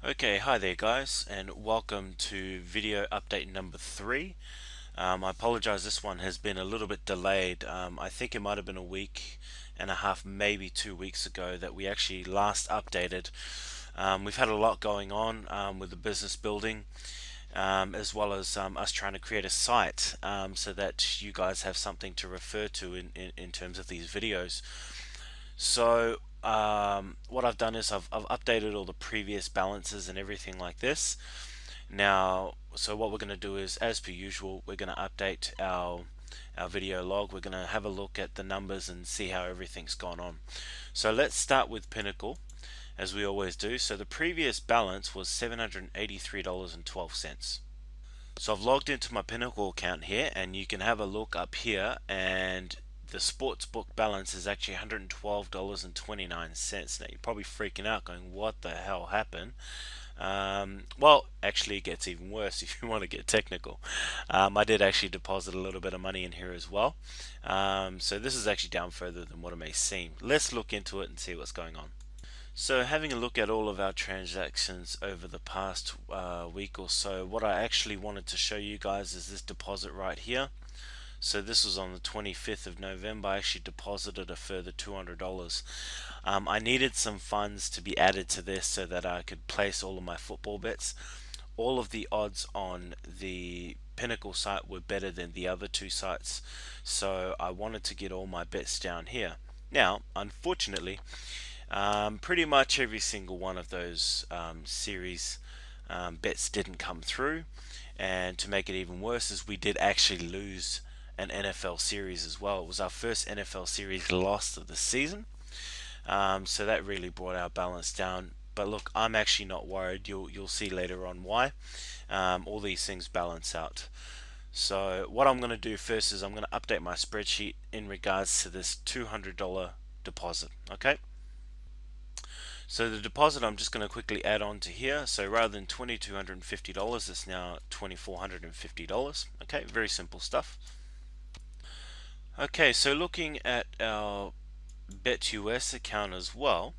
Okay, hi there guys, and welcome to video update number 3. I apologize, this one has been a little bit delayed. I think it might have been a week and a half, maybe 2 weeks ago that we actually last updated. We've had a lot going on with the business building, as well as us trying to create a site so that you guys have something to refer to in terms of these videos. So what I've done is I've updated all the previous balances and everything like this. Now, so what we're going to do is, as per usual, we're going to update our video log. We're going to have a look at the numbers and see how everything's gone on. So let's start with Pinnacle, as we always do. So the previous balance was $783.12. So I've logged into my Pinnacle account here, and you can have a look up here, and the sportsbook balance is actually $112.29. Now you're probably freaking out going, what the hell happened? Well, actually it gets even worse if you want to get technical. I did actually deposit a little bit of money in here as well. So this is actually down further than what it may seem. Let's look into it and see what's going on. So having a look at all of our transactions over the past week or so, what I actually wanted to show you guys is this deposit right here. So this was on the 25th of November. I actually deposited a further $200. I needed some funds to be added to this so that I could place all of my football bets. All of the odds on the Pinnacle site were better than the other two sites, so I wanted to get all my bets down here. Now, unfortunately, pretty much every single one of those series bets didn't come through, and to make it even worse is we did actually lose an NFL series as well. It was our first NFL series loss of the season, so that really brought our balance down. But look, I'm actually not worried. You'll see later on why. All these things balance out. So what I'm going to do first is I'm going to update my spreadsheet in regards to this $200 deposit. Okay. So the deposit I'm just going to quickly add on to here. So rather than $2,250, it's now $2,450. Okay, very simple stuff. Okay, so looking at our BetUS account as well,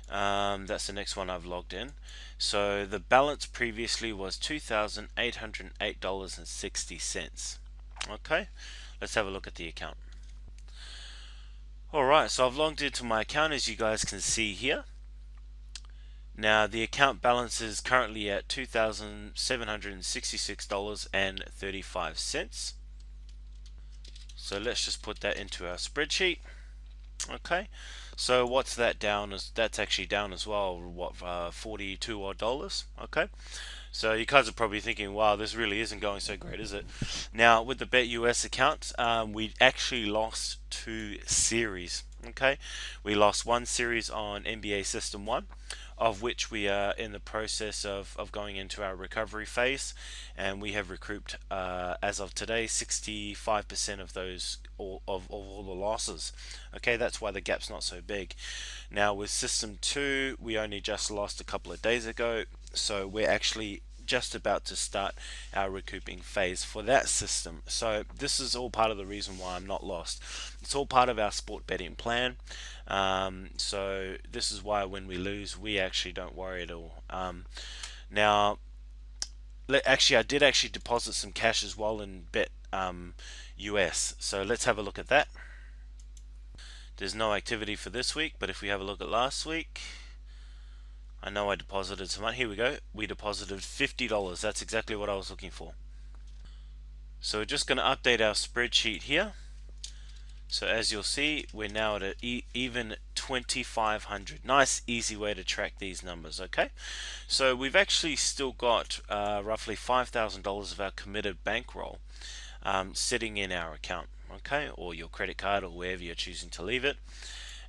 that's the next one I've logged in. So the balance previously was $2,808.60. Okay, let's have a look at the account. Alright, so I've logged into my account, as you guys can see here. Now the account balance is currently at $2,766.35. So let's just put that into our spreadsheet. Okay, so what's that down as? That's actually down as well. What, 42 odd dollars? Okay, so you guys are probably thinking, wow, this really isn't going so great, is it? Now with the BetUS account, we actually lost 2 series. Okay, we lost 1 series on NBA System 1, of which we are in the process of going into our recovery phase, and we have recouped, as of today, 65% of those of all the losses. Okay, that's why the gap's not so big. Now with System 2, we only just lost a couple of days ago, so we're actually just about to start our recouping phase for that system. So this is all part of the reason why I'm not lost. It's all part of our sport betting plan. So this is why when we lose, we actually don't worry at all. Now, actually, I did actually deposit some cash as well in Bet US. So let's have a look at that. There's no activity for this week, but if we have a look at last week, I know I deposited some money. Here we go. We deposited $50. That's exactly what I was looking for. So we're just going to update our spreadsheet here. So as you'll see, we're now at an even 2,500. Nice, easy way to track these numbers. Okay, so we've actually still got roughly $5,000 of our committed bankroll sitting in our account. Okay, or your credit card, or wherever you're choosing to leave it.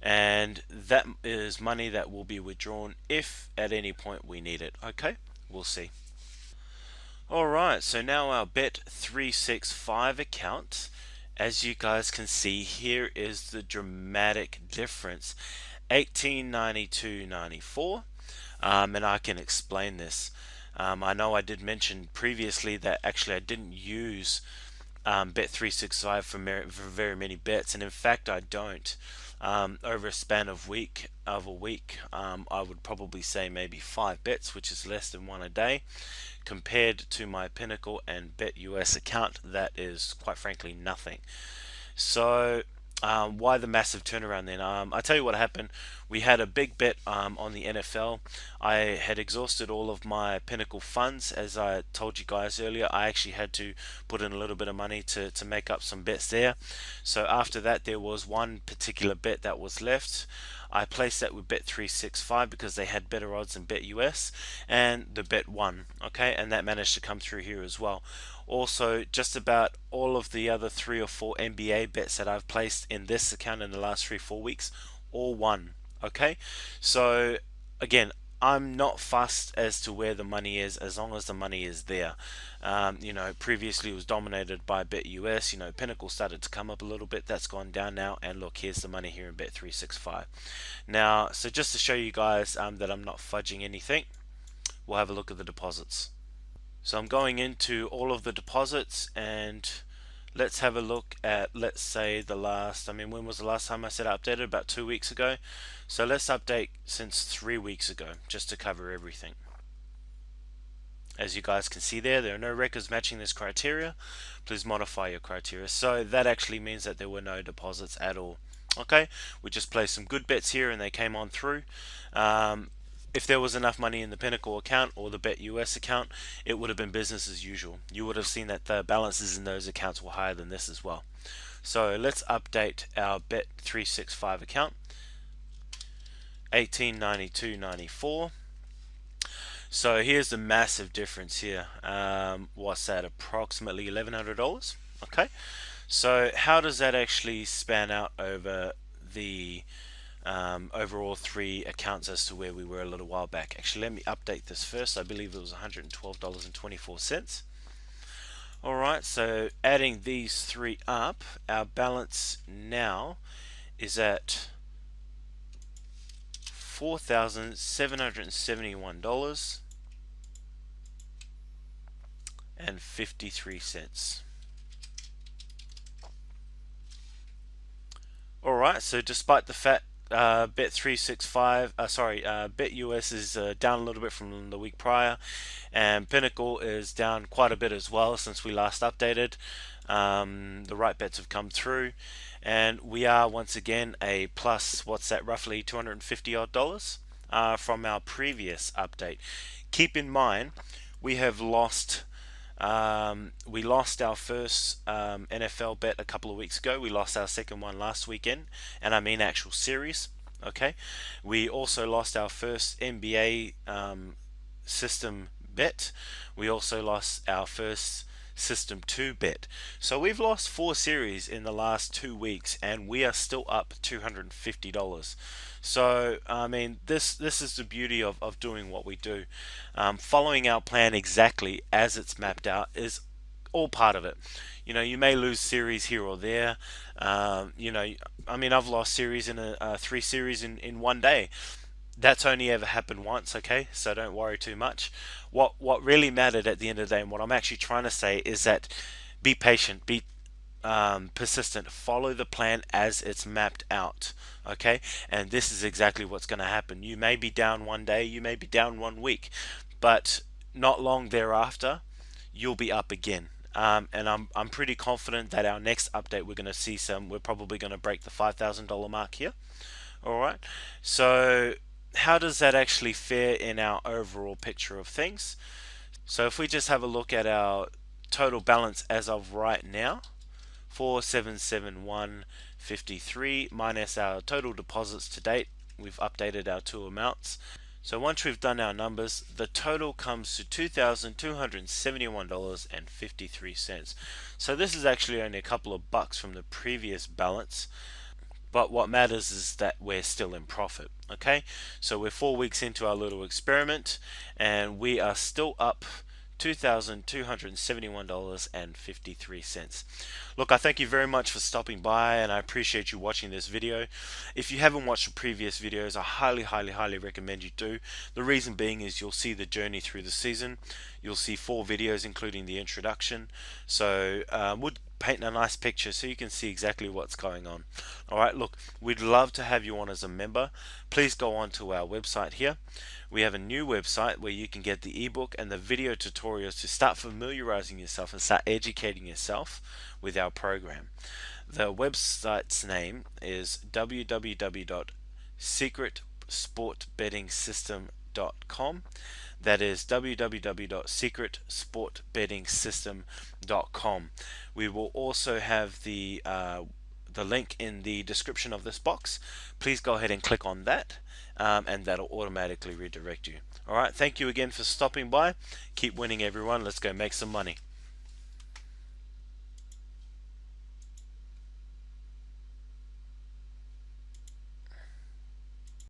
And that is money that will be withdrawn if at any point we need it. Okay, we'll see. Alright, so now our Bet365 account, as you guys can see, here is the dramatic difference, 1892.94, and I can explain this. I know I did mention previously that actually I didn't use Bet365 for very many bets, and in fact I don't. over a span of a week, I would probably say maybe 5 bets, which is less than one a day, compared to my Pinnacle and BetUS account that is quite frankly nothing. So why the massive turnaround then? I tell you what happened. We had a big bet on the NFL. I had exhausted all of my Pinnacle funds, as I told you guys earlier. I actually had to put in a little bit of money to make up some bets there. So after that, there was one particular bet that was left. I placed that with Bet365 because they had better odds than BetUS, and the bet won. Okay, and that managed to come through here as well. Also, just about all of the other 3 or 4 NBA bets that I've placed in this account in the last 3 or 4 weeks all won. Okay, so again, I'm not fussed as to where the money is as long as the money is there. Previously it was dominated by BetUS. Pinnacle started to come up a little bit. That's gone down now. And look, here's the money here in Bet365. Now, so just to show you guys that I'm not fudging anything, we'll have a look at the deposits. So I'm going into all of the deposits, and let's have a look at, let's say, when was the last time I said I updated? About 2 weeks ago. So let's update since 3 weeks ago, just to cover everything. As you guys can see there are no records matching this criteria. Please modify your criteria. So that actually means that there were no deposits at all. Okay, we just placed some good bets here and they came on through. If there was enough money in the Pinnacle account or the BetUS account, it would have been business as usual. You would have seen that the balances in those accounts were higher than this as well. So let's update our Bet365 account. 1892.94. So here's the massive difference here. What's that? Approximately $1,100. Okay. So how does that actually span out over the overall 3 accounts as to where we were a little while back? Actually, let me update this first. I believe it was $112.24. Alright, so adding these 3 up, our balance now is at $4,771.53. Alright, so despite the fact BetUS is down a little bit from the week prior, and Pinnacle is down quite a bit as well since we last updated. The right bets have come through, and we are once again a plus, what's that, roughly $250 odd from our previous update. Keep in mind, we have lost we lost our first NFL bet a couple of weeks ago. We lost our second one last weekend, and I mean actual series. Okay, we also lost our first NBA system bet. We also lost our first System 2 bet. So we've lost 4 series in the last 2 weeks, and we are still up $250. So I mean, this is the beauty of doing what we do. Following our plan exactly as it's mapped out is all part of it. You may lose series here or there. I mean, I've lost series in 3 series in one day. That's only ever happened once, okay? So don't worry too much. What really mattered at the end of the day, and what I'm actually trying to say, is that be patient, be persistent, follow the plan as it's mapped out, okay? And this is exactly what's going to happen. You may be down one day, you may be down 1 week, but not long thereafter, you'll be up again. And I'm pretty confident that our next update we're going to see we're probably going to break the $5,000 mark here. All right, so how does that actually fare in our overall picture of things? So if we just have a look at our total balance as of right now, 4,771.53 minus our total deposits to date. We've updated our 2 amounts. So once we've done our numbers, the total comes to $2,271.53. So this is actually only a couple of bucks from the previous balance. But what matters is that we're still in profit. Okay, so we're 4 weeks into our little experiment, and we are still up $2,271.53. Look, I thank you very much for stopping by, and I appreciate you watching this video. If you haven't watched the previous videos, I highly recommend you do. The reason being is you'll see the journey through the season. You'll see 4 videos including the introduction. So would painting a nice picture so you can see exactly what's going on. Alright, look, we'd love to have you on as a member. Please go on to our website here. We have a new website where you can get the ebook and the video tutorials to start familiarizing yourself and start educating yourself with our program. The website's name is www.secretsportbettingsystem.com. That is www.secretsportbettingsystem.com. We will also have the link in the description of this box. Please go ahead and click on that, and that'll automatically redirect you. Alright, thank you again for stopping by. Keep winning, everyone. Let's go make some money.